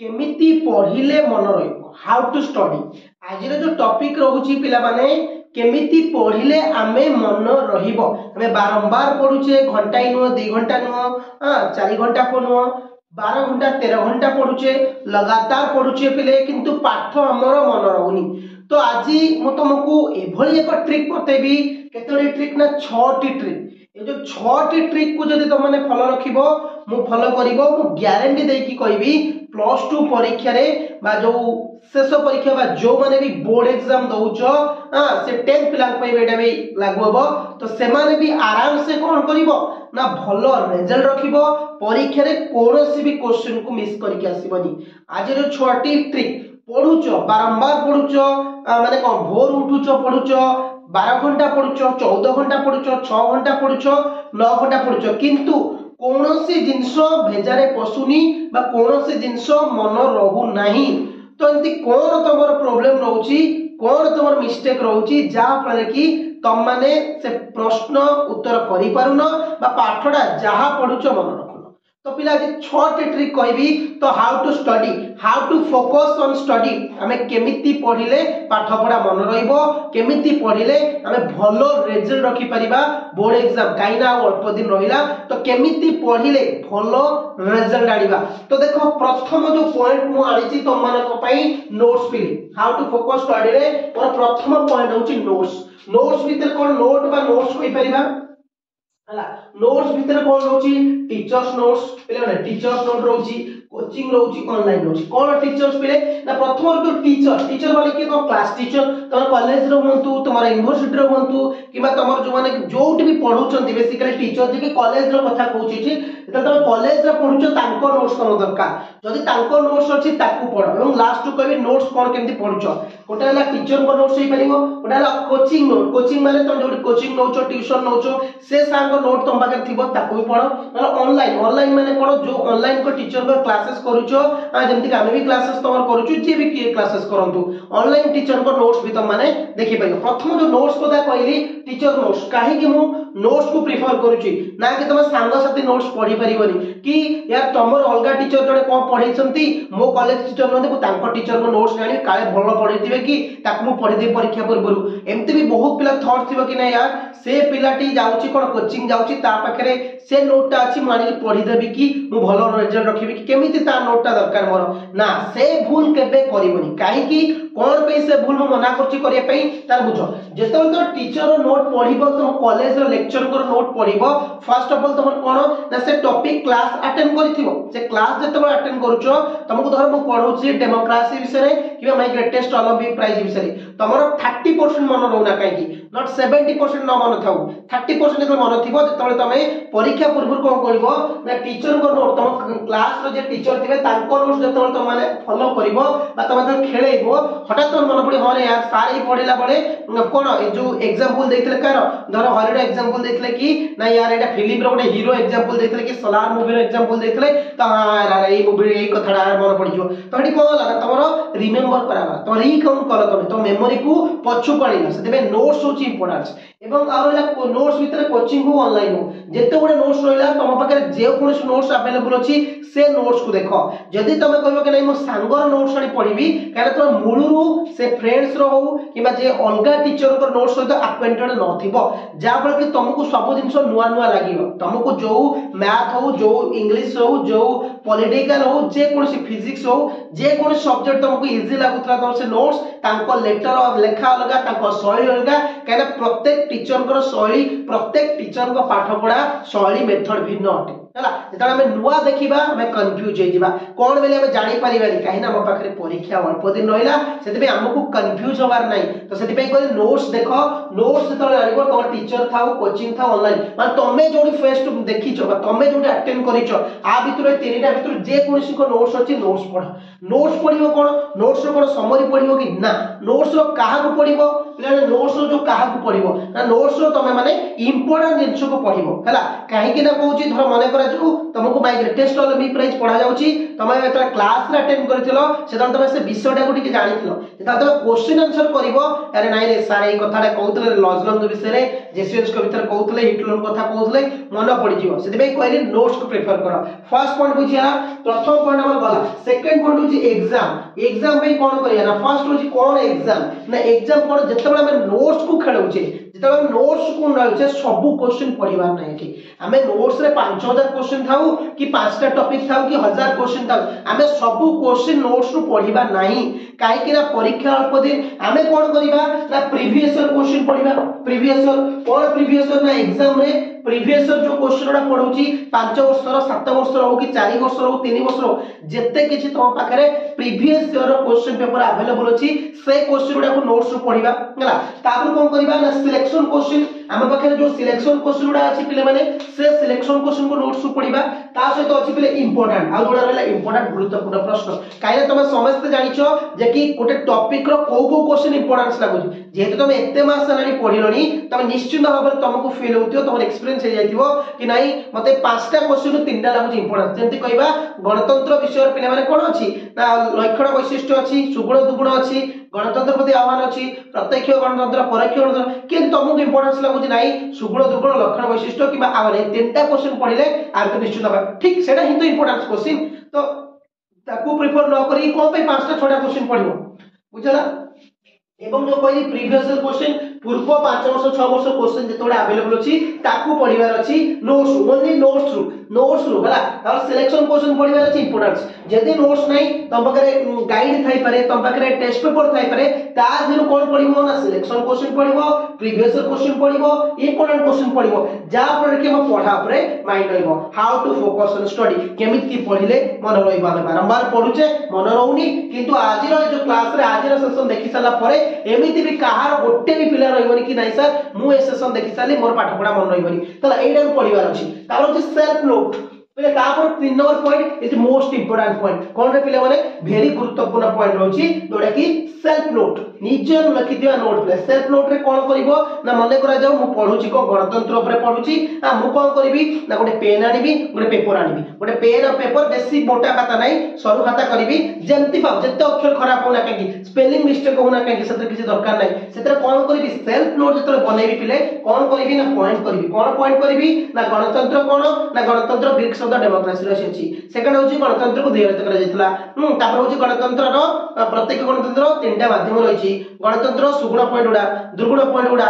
केमिति पढ़िले मन रहिबो हाउ टू स्टडी आज जो टॉपिक रहउची पिला माने केमिति पढ़िले आमे मन रहिबो आमे बारंबार पढुचे घंटा नुह 2 घंटा नुह 4 घंटा को नुह 12 घंटा 13 घंटा पढुचे लगातार पढुचे पिले किंतु पाठ हमर मन रहउनी तो आज मु तुमको एभली एक ट्रिक बतेबी केतोडी ट्रिक ना 6 टी ट्रिक ये जो 6 टी ट्रिक को जदि तुम माने फॉलो रखिबो मु फॉलो करिवो मु ग्यारंटी दे कि कहबी +2 परीक्षा रे बा जो शेष परीक्षा बा जो माने भी बोर्ड एग्जाम दउचो से 10 पिला पे बेटा भी लागू हबो तो से माने भी आराम से कोन करिवो ना भलो रिजल्ट रखिबो परीक्षा रे कोनोसी भी क्वेश्चन को मिस करके आसीबनी आज जो 6 टी ट्रिक पढुचो बारंबार पढुचो माने कोन भोर उठुचो पढुचो 12 घंटा पढुचो 14 घंटा पढुचो 6 घंटा पढुचो 9 घंटा पढुचो किंतु कोनोसी जिंसो भेजारे पसुनी बा कोनोसी जिंसो मन रहु नाही तो एंती कोन तमर प्रॉब्लम रहउची कोन तमर मिस्टेक रहउची जा फले कि तम माने से प्रश्न उत्तर करि पारुनो बा पाठडा जहा पढुचो मन रखुनो तो पिला जे 6 टी ट्रिक कहबी तो how to study how to focus on study हमें केमिति पढिले पाठ पढा मन रहइबो केमिति पढिले हमें भलो रिजल्ट रखि परिबा बोर्ड एग्जाम काइना अल्प दिन रहिला तो केमिति पढिले भलो रिजल्ट आनिबा तो देखो प्रथम जो पॉइंट मु आनिछि तुम मानको पई नोट्स पिली हाउ टू फोकस स्टडी रे और प्रथम पॉइंट होछि नोट्स भीतर कोन नोट बा नोट्स होई परिबा हला नोट्स भीतर कोन रहउछि टीचर्स नोट्स पिले माने टीचर्स नोट रहउछि कोचिंग रहउछि ऑनलाइन रहउछि कोन टीचर्स पिले ना प्रथम जो टीचर माने कि तो क्लास टीचर तम कॉलेज रो हुंतु तमर यूनिवर्सिटी रो हुंतु किबा तमर जो माने जोट भी पढौछंती बेसिकली टीचर जे कॉलेज रो कथा कहउछि छि त तम कॉलेज रो पढुछ तांको नोट्स तम दरकार जदी तांको नोट्स अछि ताकू पढो एवं लास्ट टू कहबी नोट्स कोन केमति पढुछ कोटा हला टीचर को नोट्स होई परिबो कोटा हला कोचिंग माने तम जोटी कोचिंग नोचो ट्यूशन नोचो से सांग नोट तम पाके थिबो ताकू भी पढो मतलब ऑनलाइन माने कोन जो ऑनलाइन को टीचर को क्लासेस करूचो जेमति कि आमे भी क्लासेस तमर करूचो जे भी के क्लासेस करंतु ऑनलाइन टीचर को नोट्स भी तम माने देखि पाइबो प्रथम जो नोट्स कोदा कहली टीचर नोट्स काहे कि मु नोट्स को प्रेफर करूची ना कि तम सांग साथी नोट्स पढी परिबोनी कि यार तमर अलगा टीचर जने कोन पढैछंती मो कॉलेज टीचर नते तांको टीचर को नोट्स जानि काले भलो पढैतिबे कि ताकू मु पढि दे परीक्षा पूर्वरु एमति भी बहुत पिला थॉट थिबो कि ना यार से पिलाटी जाउची कोन कोचिंग जाउची ता पाखरे से नोटटा अछि मानि पढि देबी कि मु भलो रिजल्ट रखिबी कि केमिति ता नोटटा दरकार मोर ना से भूल केबे करिवोनी काहे कि कोन पे से भूल मु मना करछि करिया पई तार बुझो जेतल तो टीचर नोट पढिबो तुम कॉलेज रो लेक्चर को नोट पढिबो फर्स्ट ऑफ ऑल तुम कोन ना से टॉपिक क्लास अटेंड करिथिबो से क्लास जेतबो अटेंड करूछो तुमको धर मु पढौछि डेमोक्रेसी विषय रे कि माय ग्रेटेस्ट ओलंपिक प्राइज विषय रे तमरो 30% मन रहउना काहे कि नॉट 70% न मन थाउ 30% जेतबो मन थिबो जेतबे तमे परीक्षा पूर्व कोन करिवो ना टीचर को नोट तुम क्लास रो जे टीचर थिबे तांको नोट जेतबे तुम माने फॉलो करिवो बा तुम जे खेलेइबो हठात तुम मन पड़ी हां यार सारे पढिला बळे कोन ए जो एग्जांपल देथिले कार धर हॉलिडे एग्जांपल देथिले कि ना यार एटा फिल्म रो गोटे हीरो एग्जांपल देथिले कि सोलार मूवी रो एग्जांपल देथिले त यार ए मूवी रे ए कथाडा मन पड़ी जो तो हटी कोन लागा तमरो रिमेंबर कराबा तो रिकाउंट कर तमे तो मेमोरी को पछु पड़िला सेते नोट्स होची इंपोर्टेंस एवं आरोला नोट्स भीतर कोचिंग हो ऑनलाइन हो जेते गुडे नोट्स रहिला तम पाखे जे कोनस नोट्स अवेलेबल अछि से नोट्स को देखो जदी तमे कहबो कि नै मो सांगर नोट्स आनी पढिबी कारण तो मूलरू से फ्रेंड्स रो हो किबा जे अलगा टीचर को नोट्स सहित अक्वेंटेड न थिबो जा फल कि तुमको सब जिंस नुआ नुआ लागिवो तुमको जो मैथ हो जो इंग्लिश हो जो पॉलिटिकल हो जे कोनसी फिजिक्स हो जे कोनसी सब्जेक्ट तुमको इजी लागुतला तो से नोट्स तांको लेटर और लेखा अलगा तांको शैली अलगा कारण प्रत्येक टीचर को शैली प्रत्येक टीचर को पाठ पढ़ा शैली मेथड भिन्न अटे हला जेता हमें नुआ देखिबा हमें कंफ्यूज होई जिबा कोन बेले हमें जानि परिबानी काहे ना हम पाखरे परीक्षा अल्प दिन रहिला सेते हमको कंफ्यूज होबार नाही तो सेते पे कोइ नोट्स देखो नोट्स तो आनिबो तो टीचर थाउ कोचिंग थाउ ऑनलाइन माने तमे जोडी फेस टू देखिचो बा तमे जोडी अटेंड करिचो आ भितर तीनटा भितर जे कोनसी को नोट्स अछि नोट्स पढिबो कोन नोट्स रो कोन समरी पढिबो कि ना नोट्स रो काहा को पढिबो पिला नोट्स रो जो काहा को पढिबो ना नोट्स रो तमे माने इंपोर्टेंट जिंस को पढिबो हला काहे कि ना कहउची धर माने करा जाऊ तुमको माय ग्रेटेस्ट ओलंपिक प्राइज पढ़ा जाउची तुम एतरा क्लास रे अटेंड करथिलो सेता तुम से विषयटा को टिके जानिथिलो जेता तुम क्वेश्चन आंसर करबो अरे नाइ रे सारे कथाटा कहउतले लॉजलंग विषय रे जेसीएस को भीतर कहउतले हिटलर कथा कहउतले मन पड़ी जिवो सेति बे कहली नोट्स को प्रेफर करो फर्स्ट पॉइंट बुझिया प्रथम पॉइंट हमर गला सेकंड पॉइंट होची एग्जाम पे कोन करिया ना फर्स्ट होची कोन एग्जाम ना एग्जाम कोन जेतेबेला हम नोट्स को खेलउचे जेतेबेला नोट्स को नउचे सब क्वेश्चन पढ़िबार नै एठी हमें नोट्स रे 5000 क्वेश्चन थाउ कि 5टा टॉपिक थाउ कि 1000 क्वेश्चन थाउ हमें सब क्वेश्चन नोट्स रो पढ़िबा नाही काहे कि ना परीक्षा अल्प दिन हमें कोन करिबा ना प्रीवियस ईयर क्वेश्चन पढ़िबा प्रीवियस ईयर कोन प्रीवियस ईयर ना एग्जाम रे प्रीवियस ईयर जो क्वेश्चन उडा पढौची 5 वर्षर 7 वर्षर हो कि 4 वर्षर हो 3 वर्षर हो जेते किछि तो पाखरे previous year question paper available अछि से क्वेश्चन उडा को नोट्स रो पढिबा हला तापर कोन करिबा ना सिलेक्शन क्वेश्चन हम पाखरे जो सिलेक्शन क्वेश्चन उडा अछि पिले माने से सिलेक्शन क्वेश्चन को नोट्स रो पढिबा ता सहित अछि पिले इंपोर्टेंट आ जोडा रहला इंपोर्टेंट गुरुत्वपूर्ण प्रश्न काहे तुम समस्त जानिछो जे कि गोटे टॉपिक रो को क्वेश्चन इंपोर्टेंस लागुची जेहेतु तुम एते मास सलानी पढिलोनी तुम निश्चित भाबरे तुमको फील होतियो तुम एक्सपीरियंस हे जाइतिबो कि नाही मते 5टा क्वेश्चन रो 3टा लागुची इंपोर्टेंस जेंति कहबा गणतंत्र विषय पिले माने कोन अछि ना लक्षण वैशिष्ट्य अछि सुगुण दुगुण अछि गणतंत्र प्रति आह्वान अछि प्रत्यक्ष गणतंत्र परोक्ष गणतंत्र कि तुमको इंपोर्टेंस लागुची नाही सुगुण दुगुण लक्षण वैशिष्ट्य किबा आवन 3टा क्वेश्चन पढिले आर तो निश्चित भाबरे ठीक सेटा हि तो इंपोर्टेंस क्वेश्चन तो ताकू प्रेफर न करी को पे 5टा 6टा क्वेश्चन पढिबो बुझला एवं जो कहली प्रीवियस ईयर क्वेश्चन पूर्व 5 वर्ष 6 वर्ष क्वेश्चन जेतोडे अवेलेबल अछि ताकू पढिबार अछि नोट्स ओनली नोट्स रू बला और सिलेक्शन क्वेश्चन पढिबार अछि इंपोर्टेंस जदी नोट्स नै तम पाखरे गाइड थाई पारे तम पाखरे टेस्ट पेपर थाई पारे ता दिनु कोन पढिबो ना सिलेक्शन क्वेश्चन पढिबो प्रीवियस ईयर क्वेश्चन पढिबो इंपोर्टेंट क्वेश्चन पढिबो जा पर कि हम पढा परे माइंड रहइबो how to focus on study केमित की पढिले मन रहइबो हम बारंबार पढुचे मन रहउनी किंतु आजिर जो क्लास रे आजिर सेशन देखि साला परे एमिति भी कहार गोटे भी पिला रहइबोनी कि नाही सर मु ए सेशन देखि साली मोर पाठ पढा मन रहइबोनी तला एडा पढिबार अछि तार जे सेल्फ नोट पहिले तापर 3 number point is most important point कोन रे पिले माने वेरी गुरुत्वपूर्ण पॉइंट रहउची जोडा कि सेल्फ नोट निजे लिखि दिया नोट प्ले सेल्फ नोट रे कोन करिवो ना मने करा जाऊ मु पढुची को गणतंत्र ऊपर पढुची आ मु कोन करबी ना गोटे पेन आनिबी गोटे पेपर आनिबी गोटे पेन और पेपर बेसी मोटा खाता नाही सरू खाता करबी जेंति पाव जत्ते अक्षर खराब होना काकी स्पेलिंग मिस्टेक होना काकी सेते किछि दरकार नाही सेते कोन करबी सेल्फ नोट जतरे बनेबी पिले कोन करबी ना पॉइंट करबी कोन पॉइंट करबी ना गणतंत्र कोन ना गणतंत्र ग्रीक शब्द डेमोक्रेसी रो अछि सेकंड होची गणतंत्र को ध्येय करा जैतला तापर होची गणतंत्र रो प्रत्येक गणतंत्र तीनटा माध्यम रहिछि गणतंत्र सुगुण पॉइंट उडा दुर्गुण पॉइंट उडा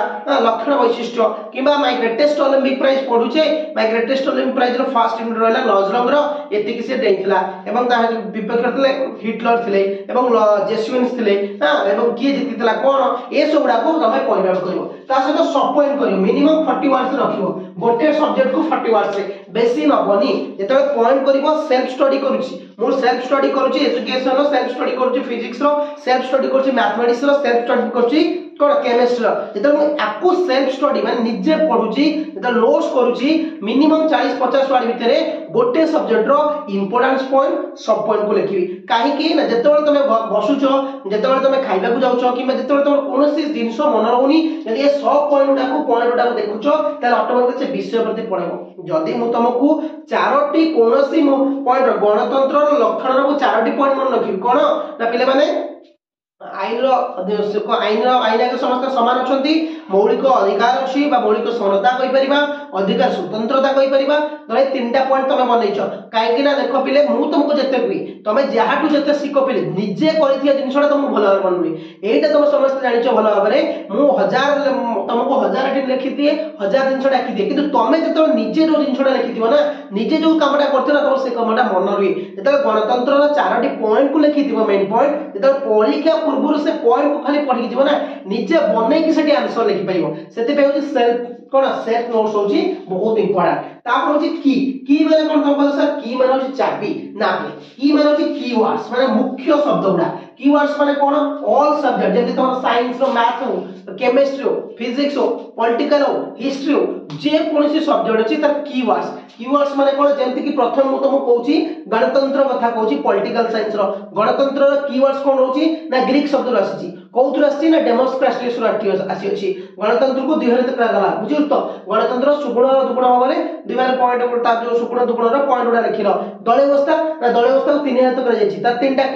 लक्षण वैशिष्ट्य किबा माय ग्रेटेस्ट ओलंपिक प्राइज पढुचे माय ग्रेटेस्ट ओलंपिक प्राइज रो फर्स्ट यूनिट रहला लॉजलंग रो एति कि से देइतला एवं ता विपक्ष करथले हिटलर थिले एवं जेसुइन्स थिले एवं किए जितितला कोन ए सबडा को तमे पढिबा करिवो ता सहित सब पॉइंट करिवो मिनिमम 40 वर्ड्स रखिवो गोटे सब्जेक्ट को 40 वर्ड्स रे बेसी नबनी जेते पॉइंट करिवो सेल्फ स्टडी करूची मोर सेल्फ स्टडी करूची एजुकेशन रो सेल्फ स्टडी करूची फिजिक्स रो सेल्फ स्टडी करूची मैथमेटिक्स रो सेल्फ स्टडी करूची कोन केमिस्ट्री रो जेते मु आकु सेल्फ स्टडी माने निजे पढुची जेते नोट्स करूची मिनिमम 40-50 वर्ड भितरे गोटे सब्जेक्ट रो इंपोर्टेंस पॉइंट सब पॉइंट को लिखिबी काहे कि ना जेते बेले तमे बसुचो जेते बेले तमे खाइबा को जाउचो कि जेते बेले तमे कोनोसी जिंस मन रहउनी यदि ए सब पॉइंट उडा को देखुचो त ऑटोमेटिक से विषय प्रति पढेबो जदी मु तुमको चारोटी कोनोसी पॉइंट गणतंत्र रो लक्षण रो चारोटी पॉइंट मन रखिबी कोन ना पिले माने आईन के समस्त समान अछंती मौलिक अधिकार अछि बा मौलिक समता कहि परिबा अधिकार स्वतंत्रता कहि परिबा तळे तीनटा पॉइंट तमे बनैछो काहे कि ना देखो पिले मु तुमको जते कुई तमे जाहाटू जते सिको पिले निजे करिथिया जिंसडा तुम भलो भाबरे बनबी एटा तुम समस्त जानिछो भलो भाबरे मु 1000 तुमको 1000 दिन लिखितिए 1000 जिंसडा लिखि दिए किंतु तमे जते निजे जो जिंसडा लिखिथिबो ना निजे जो कामटा करथिबो ना तुम से कामटा मन रुई जते गणतंत्र रो चारोटी पॉइंट को लिखिथिबो मेन पॉइंट जते परीक्षा पूर्व से पॉइंट को खाली पढि जीवो ना निजे बनै कि सेठी आंसर लिखि परिबो सेति पे होची सेल्फ कोन सेल्फ नोट्स होची बहुत इंपोर्टेंट तापर होची की माने कोन तम सर की माने होची चाबी ना की माने होची कीवर्ड्स माने मुख्य शब्द गुडा कीवर्ड्स माने कोन ऑल सब्जेक्ट जेति तम साइंस रो मैथ हो केमिस्ट्री हो फिजिक्स हो पॉलिटिकल हो हिस्ट्री हो जे कोनसी सब्जेक्ट अछि त कीवर्ड्स माने कोन जेंति कि प्रथम मु तम कहूची गणतंत्र कथा कहूची पॉलिटिकल साइंस रो गणतंत्र रो कीवर्ड्स कोन होची ना ग्रीक शब्द रो आसी कौथुर आसी ना डेमोक्रेसी आसी अछि गणतंत्र को 2 भाग करा गला बुझियो तो गणतंत्र सुगुण दुगुण होबले 2 भाग पॉइंट ता जो सुगुण दुगुण रो पॉइंट उडा लिखिलो दलीय व्यवस्था ना दलीय व्यवस्था को 3 भाग करा जायछि ता 3टा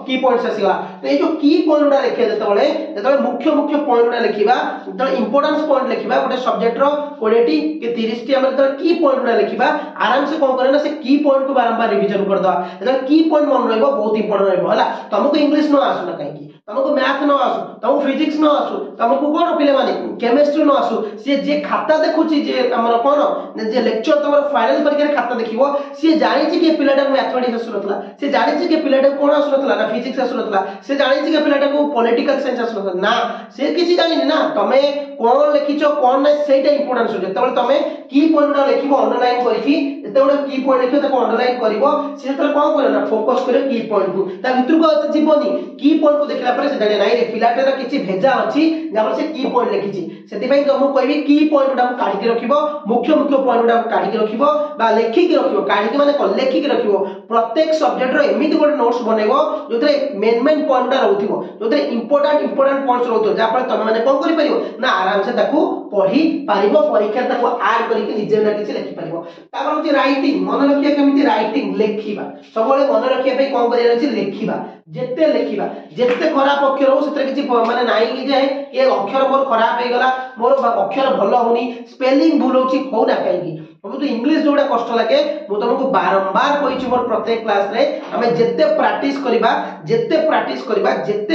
की पॉइंट्स आसी गला तो ए जो की पॉइंट उडा लिखे जतबळे मुख्य मुख्य पॉइंट उडा लिखिबा जतबळे इंपोर्टेंस पॉइंट लिखिबा गोटे सब्जेक्ट रो 20 टी के 30 टी हम जतबळे की पॉइंट उडा लिखिबा आराम से कोन करे ना से की पॉइंट को बारंबार रिवीजन कर दवा जतबळे की पॉइंट मन रहबो बहुत इंपोर्टेंट रहबो हला तुमको इंग्लिश न आसु ना काई तुमको मैथ न आसु तुमको फिजिक्स न आसु तुमको कोन पिले माने केमिस्ट्री न आसु से जे खाता देखुची जे हमर कोन जे लेक्चर तमर फाइनल परीक्षा रे खाता देखिबो से जानि छी के पिलाटा मैथमेटिक्स आसुनतला से जानि छी के पिलाटा कोन आसुनतला ना फिजिक्स आसुनतला से जानि छी के पिलाटा को पॉलिटिकल साइंस आसुनतला ना से किछि जानि ना तमे कोन लिखिचो कोन नै सेटा इंपोर्टेंस हो जतबे तमे की पॉइंट लिखिबो अंडरलाइन करिकि जतबे की पॉइंट लिखिबो ताको अंडरलाइन करिवो से तरे कोन करे ना फोकस करे की पॉइंट को ता भितर को जीवनी की पॉइंट को देखला परे से नाइ रे पिलाटर किछि भेजा अछि जाबर से की पॉइंट लिखिछि सेति पई हम कहबी की पॉइंट उडा काढी के रखिबो मुख्य मुख्य पॉइंट उडा काढी के रखिबो बा लेखि के रखिबो काढी के माने को लेखि के रखिबो प्रत्येक सब्जेक्ट रो एमिति गोटे नोट्स बनेबो जोतरे मेन पॉइंट उडा रहउथिबो जोतरे इंपोर्टेंट पॉइंट्स रहउथो जा पर तमे माने कोन करि परिबो ना आराम से ताकू पढी पारिबो परीक्षा ताकू ऐड करिके निजे ना किछि लिखि परिबो तापर होची राइटिंग मन रखिया केमिति राइटिंग लेखिबा सबले मन रखिया पे कोन करिया अछि लेखिबा जेते लेखिबा जेते खराब अक्षर हो सेते किछि माने नाही कि जे ए अक्षर मोर खराब हे गला मोर अक्षर भलो होनी स्पेलिंग भूल होची हो ना काई तो इंग्लिश जोड़ा कष्ट लगे मु तुमको बारंबार कहि मोर प्रत्येक क्लास रे हमें जेते प्रैक्टिस करिबा जेते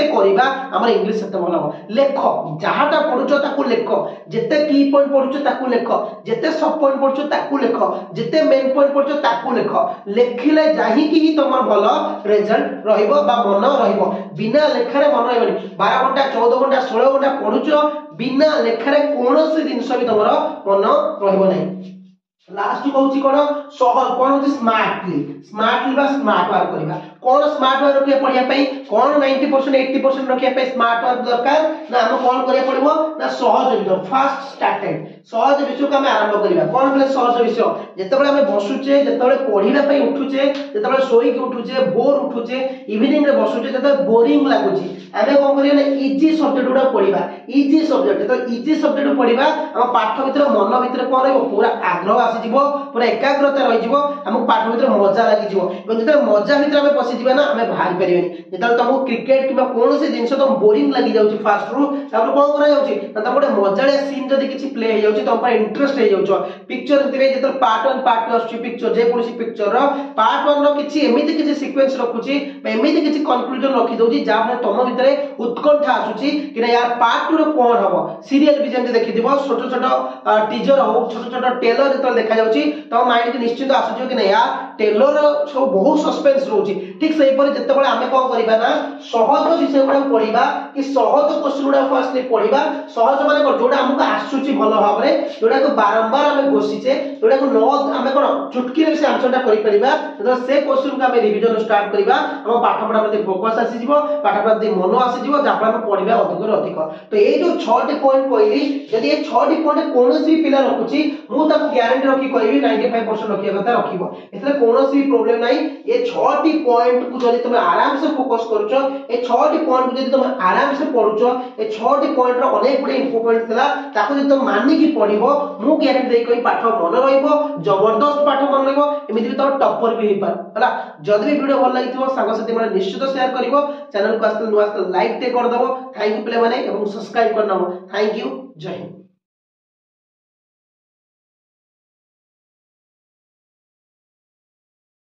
करिबा हमर इंग्लिश सेते भलो हो लेखो जहाटा पढुचो ताकू लेखो जेते की पॉइंट पढुचो ताकू लेखो जेते सब पॉइंट पढुचो ताकू लेखो जेते मेन पॉइंट पढुचो ताकू लेखो लेखिले जाहि कि ही तमर भलो रिजल्ट रहिबो बा मन रहिबो बिना लेखारे मन रहबनी 12 घंटा 14 घंटा 16 घंटा पढुचो बिना लेखारे कोनोसी जिंस भी तमर मन रहबो नै लास्ट कहूची कोन सहज कोन होची स्मार्टली बा स्मार्ट वर्क करबा कोन स्मार्ट वर्क रखिया पढिया पई कोन 90% 80% रखिया पई स्मार्ट वर्क दरकार ना हम कोन करिया पड़िबो ना सहज विषय फास्ट स्टार्टेड सहज विषय को हम आरंभ करबा कोन बोले सहज विषय जेतेबेले हम बसुचे जेतेबेले पढिला पई उठुचे जेतेबेले सोई के उठुचे भोर उठुचे इवनिंग रे बसुचे जेतेबेले बोरिंग लागुची आमे कोन करिया ना इजी सब्जेक्ट उडा पढिबा इजी सब्जेक्ट तो इजी सब्जेक्ट पढिबा हम पाठ भीतर मन भीतर कोन रहबो पूरा आग्रह आसी जिवो पूरा एकाग्रता रहि जिवो हम पाठ भीतर मजा लागि जिवो एवं जेते मजा भीतर हम पसि जिबा ना हमें बाहर परिबेनी जेतेबेले तुमको क्रिकेट किबा कोनोसी जिंस तो बोरिंग लागि जाउची फास्ट रु तापर कोन करा जाउची त गोटे मजाले सीन जदी किछि प्ले हे जाउची तुम पर इंटरेस्ट हे जाउचो पिक्चर दिबे जेते पार्ट 1 पार्ट 2 आछी पिक्चर जे कोनोसी पिक्चर रो पार्ट 1 रो किछि एमिति किछि सीक्वेंस रखुची एमिति किछि कंक्लूजन रखि दउची जा पर तुम भीतर उत्कंठा आसुची कि ना यार पार्ट 2 रो कोन हबो सीरियल भी जेंते देखि दिबो छोटो छोटो टीजर हो छोटो छोटो टेलर जेते देखा जाउची तो माइंड के निश्चित आसुची कि ना यार टेलर सब बहुत सस्पेंस रहउची ठीक सही पर जेते बळे हमें कोन करिबा ना सहज विषय गुडा पढिबा कि सहज क्वेश्चन गुडा फर्स्ट पढिबा सहज माने कोन जोडा हमको आसुची भलो भाबरे जोडा को बारंबार हमें घोषिचे जोडा को न हमें कोन चुटकी रे से आंसरटा करि परिबा तो से क्वेश्चन को हमें रिवीजन स्टार्ट करिबा हम पाठ पढा प्रति फोकस आसी जिवो पाठ प्रति मन आसी जिवो जापा हम पढिबा अधिक रो अधिक तो ए जो 6 टी पॉइंट कहली यदि ए 6 टी पॉइंट कोनोसी पिला रखुची मु ताको ग्यारंटी रखी कहबी 95% रखिया कथा रखिबो एतले कोनोसी प्रॉब्लम नाही ए 6 टी पॉइंट को जदि तुम आराम से फोकस करूछो ए 6 टी पॉइंट को जदि तुम आराम से पढुछो ए 6 टी पॉइंट रो अनेक गुडे इंपोर्टेंट थला ताको जदि तुम मानि की पढिबो मु ग्यारंटी देई कहि पाठ मन रहइबो जबरदस्त पाठ मन रहइबो एमिति भी तो टॉपर भी हेपा हला जदि भी वीडियो भल लागिथिबो संग साथी माने निश्चित शेयर करिवो चैनल को आस्ते नुआस्ते लाइक ते कर दबो थैंक यू प्ले माने एवं सब्सक्राइब करनबो थैंक यू जय हिंद।